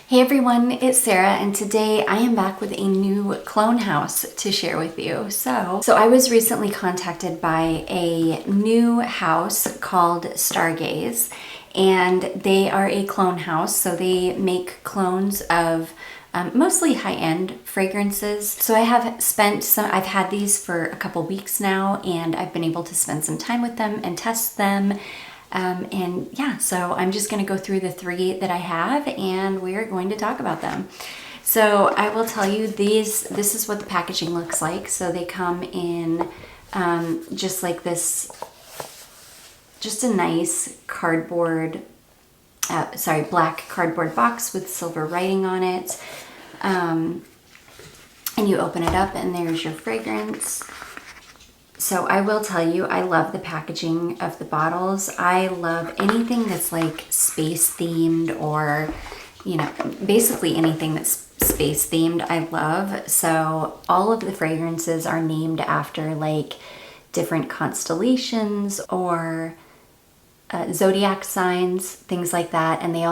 Hey everyone, it's Sarah, and today I am back with a new clone house to share with you. So I was recently contacted by a new house called Stargaze, and they are a clone house. So they make clones of mostly high-end fragrances. So I've had these for a couple weeks now, and I've been able to spend some time with them and test them. And yeah, so I'm just going to go through the three that I have and we're going to talk about them. So I will tell you this is what the packaging looks like. So they come in just like this, just a nice cardboard, black cardboard box with silver writing on it. And you open it up and there's your fragrance. So I will tell you, I love the packaging of the bottles. I love anything that's like space themed or, basically anything that's space themed, I love. So all of the fragrances are named after like different constellations or zodiac signs, things like that. And they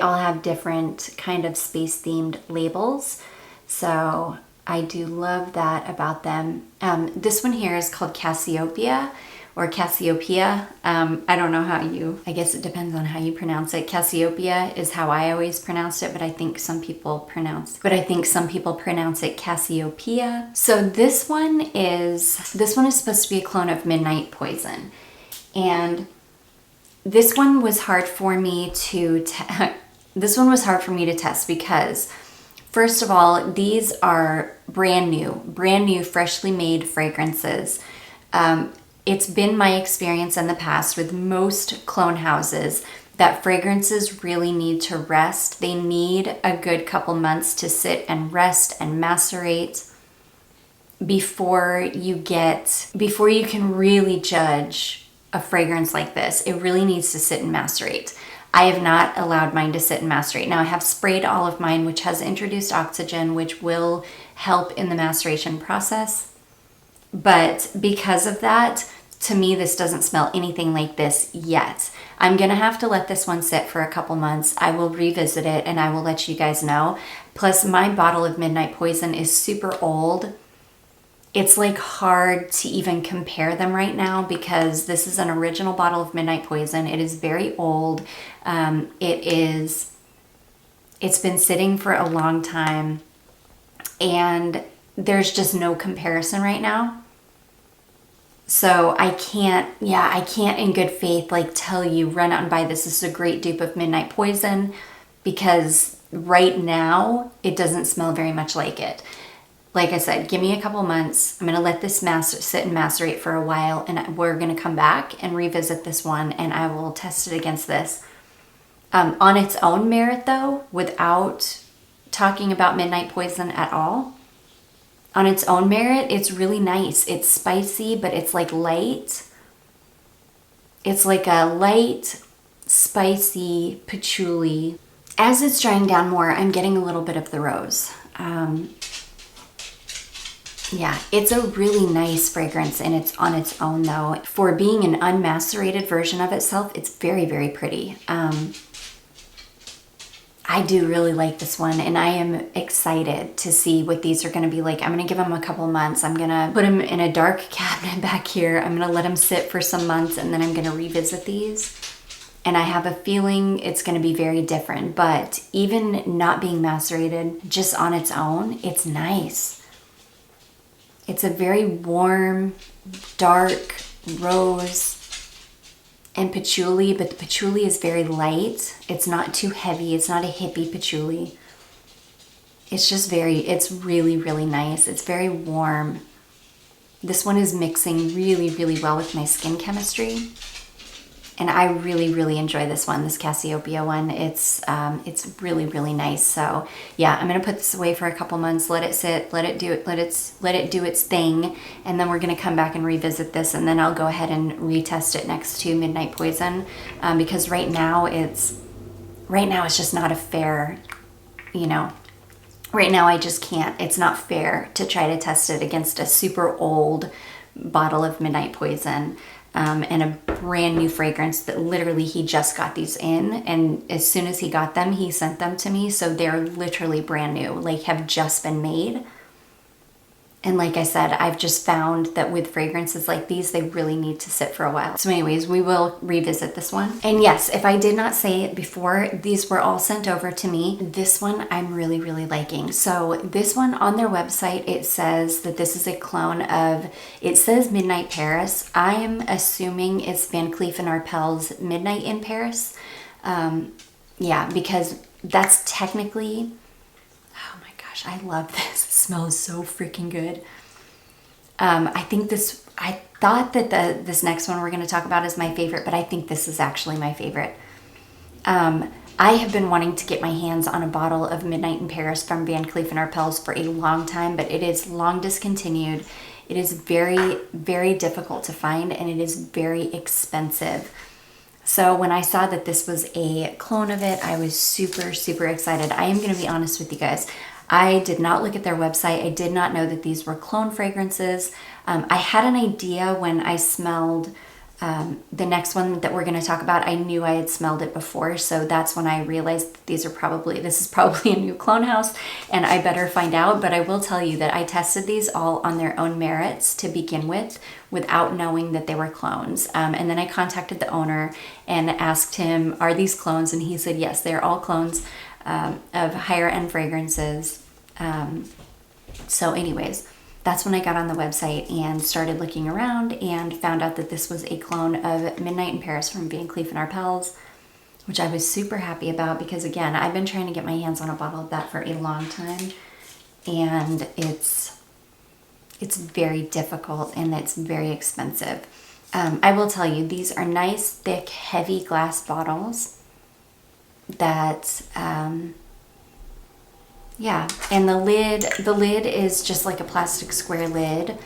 all have different kind of space themed labels. So I do love that about them. This one here is called Cassiopeia or Cassiopeia. I don't know I guess it depends on how you pronounce it. Cassiopeia is how I always pronounced it, but I think some people pronounce it Cassiopeia. So this one is supposed to be a clone of Midnight Poison. And this one was hard for me to test because first of all, these are brand new, freshly made fragrances. It's been my experience in the past with most clone houses that fragrances really need to rest. They need a good couple months to sit and rest and macerate before you can really judge a fragrance like this. It really needs to sit and macerate. I have not allowed mine to sit and macerate. Now I have sprayed all of mine, which has introduced oxygen, which will help in the maceration process. But because of that, to me, this doesn't smell anything like this yet. I'm gonna have to let this one sit for a couple months. I will revisit it and I will let you guys know. Plus my bottle of Midnight Poison is super old. It's like hard to even compare them right now because this is an original bottle of Midnight Poison. It is very old. It's been sitting for a long time and there's just no comparison right now. So I can't in good faith like tell you run out and buy this. This is a great dupe of Midnight Poison because right now it doesn't smell very much like it. Like I said, give me a couple months. I'm going to let this sit and macerate for a while and we're going to come back and revisit this one and I will test it against this. On its own merit though, without talking about Midnight Poison at all, on its own merit, it's really nice. It's spicy, but it's like light. It's like a light, spicy patchouli. As it's drying down more, I'm getting a little bit of the rose. Yeah, it's a really nice fragrance and it's on its own though. For being an unmacerated version of itself, it's very, very pretty. I do really like this one and I am excited to see what these are going to be like. I'm going to give them a couple months. I'm going to put them in a dark cabinet back here. I'm going to let them sit for some months and then I'm going to revisit these. And I have a feeling it's going to be very different, but even not being macerated just on its own, it's nice. It's a very warm, dark rose and patchouli, but the patchouli is very light. It's not too heavy. It's not a hippie patchouli. It's really, really nice. It's very warm. This one is mixing really, really well with my skin chemistry. And I really, really enjoy this one, this Cassiopeia one. It's really, really nice. So yeah, I'm gonna put this away for a couple months, let it sit, let it do its thing, and then we're gonna come back and revisit this, and then I'll go ahead and retest it next to Midnight Poison, because right now it's just not a fair, right now I just can't. It's not fair to try to test it against a super old bottle of Midnight Poison. and a brand new fragrance that literally he just got these in. And as soon as he got them, he sent them to me. So they're literally brand new, like have just been made. And like I said, I've just found that with fragrances like these, they really need to sit for a while. So anyways, we will revisit this one. And yes, if I did not say it before, these were all sent over to me. This one I'm really, really liking. So this one on their website, it says that this is a clone of, it says Midnight Paris. I am assuming it's Van Cleef & Arpels Midnight in Paris. Yeah, because that's technically, oh my gosh, I love this. It smells so freaking good. I thought that this next one we're going to talk about is my favorite, but I think this is actually my favorite. I have been wanting to get my hands on a bottle of Midnight in Paris from Van Cleef & Arpels for a long time, but it is long discontinued. It is very, very difficult to find, and it is very expensive. So when I saw that this was a clone of it, I was super, super excited. I am going to be honest with you guys. I did not look at their website. I did not know that these were clone fragrances. I had an idea when I smelled the next one that we're going to talk about. I knew I had smelled it before, so that's when I realized that this is probably a new clone house, and I better find out. But I will tell you that I tested these all on their own merits to begin with, without knowing that they were clones. And then I contacted the owner and asked him, are these clones? And he said, yes, they're all clones of higher end fragrances. So anyways, that's when I got on the website and started looking around and found out that this was a clone of Midnight in Paris from Van Cleef & Arpels, which I was super happy about because, again, I've been trying to get my hands on a bottle of that for a long time, and it's very difficult and it's very expensive. I will tell you, these are nice, thick, heavy glass bottles that, yeah, and the lid is just like a plastic square lid.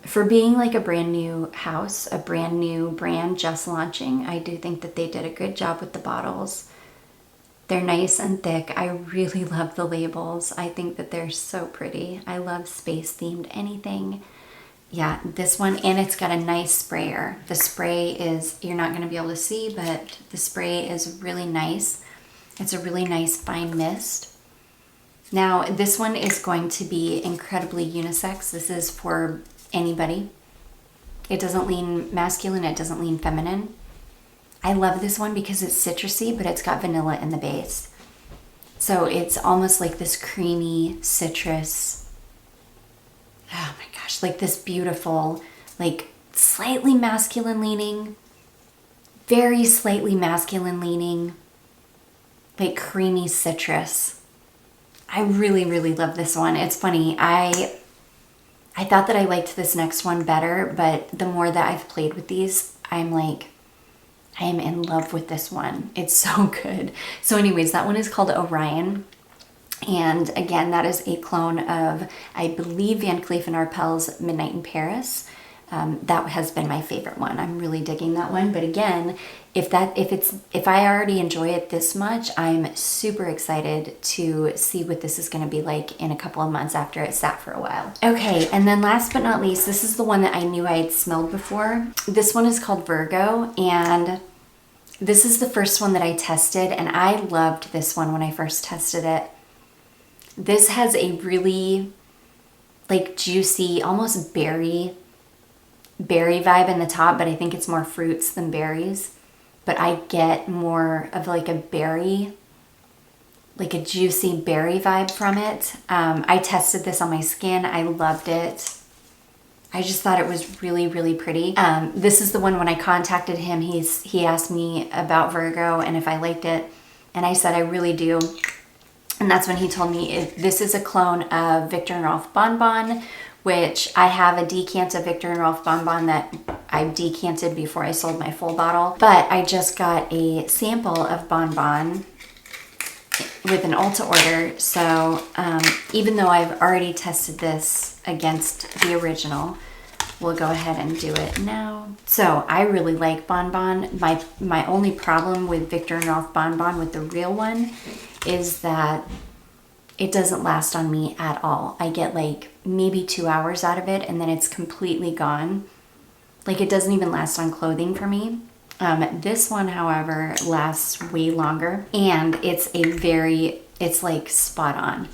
For being like a brand new house, a brand new brand just launching, I do think that they did a good job with the bottles. They're nice and thick. I really love the labels. I think that they're so pretty. I love space themed anything. Yeah, this one, and it's got a nice sprayer. The spray is, you're not going to be able to see, but the spray is really nice. It's a really nice fine mist. Now, this one is going to be incredibly unisex. This is for anybody. It doesn't lean masculine, it doesn't lean feminine. I love this one because it's citrusy, but it's got vanilla in the base. So it's almost like this creamy citrus. Oh my gosh, like this beautiful, like slightly masculine leaning, very slightly masculine leaning, like creamy citrus. I really, really love this one. It's funny, I thought that I liked this next one better, but the more that I've played with these, I'm like, I am in love with this one. It's so good. So anyways, that one is called Orion. And again, that is a clone of, I believe, Van Cleef & Arpels Midnight in Paris. That has been my favorite one. I'm really digging that one. But again, if I already enjoy it this much, I'm super excited to see what this is going to be like in a couple of months after it sat for a while. Okay, and then last but not least, this is the one that I knew I had smelled before. This one is called Virgo, and this is the first one that I tested, and I loved this one when I first tested it. This has a really like juicy, almost berry vibe in the top, but I think it's more fruits than berries. But I get more of like a berry, like a juicy berry vibe from it. I tested this on my skin. I loved it. I just thought it was really, really pretty. This is the one when I contacted him, he asked me about Virgo and if I liked it. And I said, I really do. And that's when he told me this is a clone of Viktor and Rolf Bonbon, which I have a decant of Viktor and Rolf Bonbon that I decanted before I sold my full bottle. But I just got a sample of Bonbon with an Ulta order. So even though I've already tested this against the original, we'll go ahead and do it now. So I really like Bonbon. My only problem with Viktor and Rolf Bonbon with the real one is that it doesn't last on me at all. I get like maybe 2 hours out of it and then it's completely gone. Like it doesn't even last on clothing for me. This one, however, lasts way longer, and it's like spot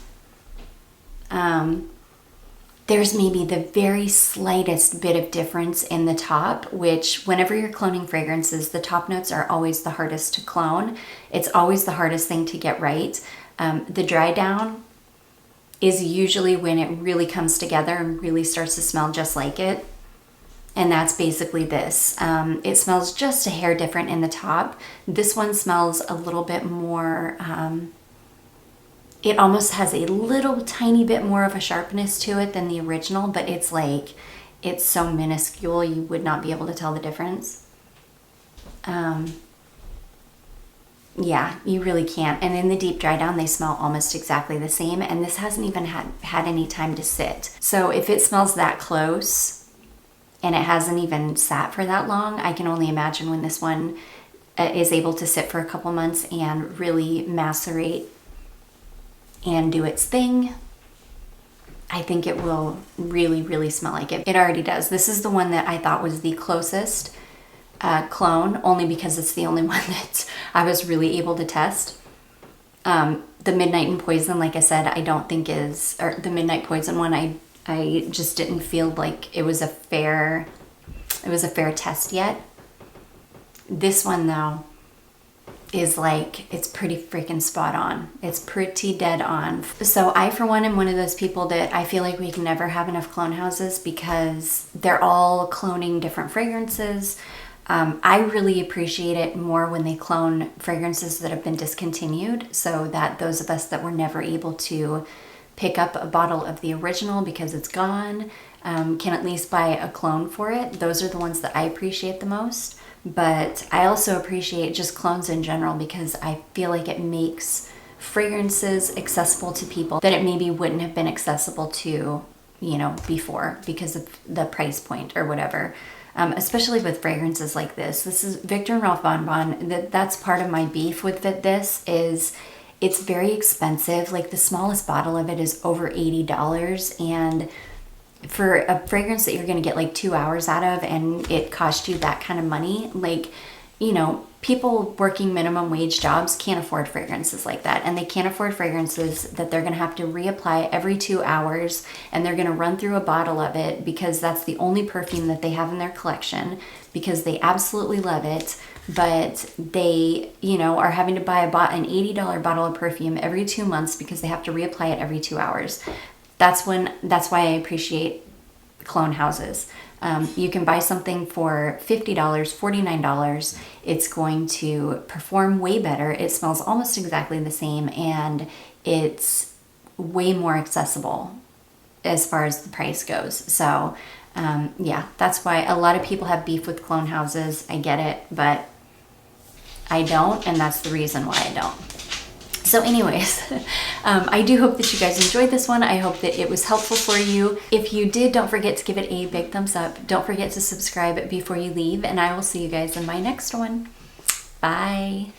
on. There's maybe the very slightest bit of difference in the top, which whenever you're cloning fragrances, the top notes are always the hardest to clone. It's always the hardest thing to get right. The dry down is usually when it really comes together and really starts to smell just like it. And that's basically this. It smells just a hair different in the top. This one smells a little bit more, it almost has a little tiny bit more of a sharpness to it than the original, but it's so minuscule you would not be able to tell the difference. Yeah, you really can't. And in the deep dry down, they smell almost exactly the same, and this hasn't even had any time to sit. So if it smells that close and it hasn't even sat for that long, I can only imagine when this one is able to sit for a couple months and really macerate and do its thing. I think it will really, really smell like it. It already does. This is the one that I thought was the closest clone, only because it's the only one that I was really able to test. The Midnight and Poison, like I said, I don't think is, or the Midnight Poison one, I just didn't feel like it was a fair test yet. This one though is like, it's pretty freaking spot on. It's pretty dead on. So I, for one, am one of those people that I feel like we can never have enough clone houses because they're all cloning different fragrances. I really appreciate it more when they clone fragrances that have been discontinued, so that those of us that were never able to pick up a bottle of the original because it's gone can at least buy a clone for it. Those are the ones that I appreciate the most. But I also appreciate just clones in general because I feel like it makes fragrances accessible to people that it maybe wouldn't have been accessible to, before because of the price point or whatever. Especially with fragrances like this. This is Viktor and Rolf Bonbon. That's part of my beef with this is it's very expensive. Like the smallest bottle of it is over $80, and for a fragrance that you're going to get like 2 hours out of and it cost you that kind of money, like, people working minimum wage jobs can't afford fragrances like that, and they can't afford fragrances that they're going to have to reapply every 2 hours, and they're going to run through a bottle of it because that's the only perfume that they have in their collection because they absolutely love it, but they, are having to buy an $80 bottle of perfume every 2 months because they have to reapply it every 2 hours. That's why I appreciate clone houses. You can buy something for $50, $49. It's going to perform way better. It smells almost exactly the same, and it's way more accessible as far as the price goes. So yeah, that's why a lot of people have beef with clone houses. I get it, but I don't, and that's the reason why I don't. So anyways, I do hope that you guys enjoyed this one. I hope that it was helpful for you. If you did, don't forget to give it a big thumbs up. Don't forget to subscribe before you leave, and I will see you guys in my next one. Bye.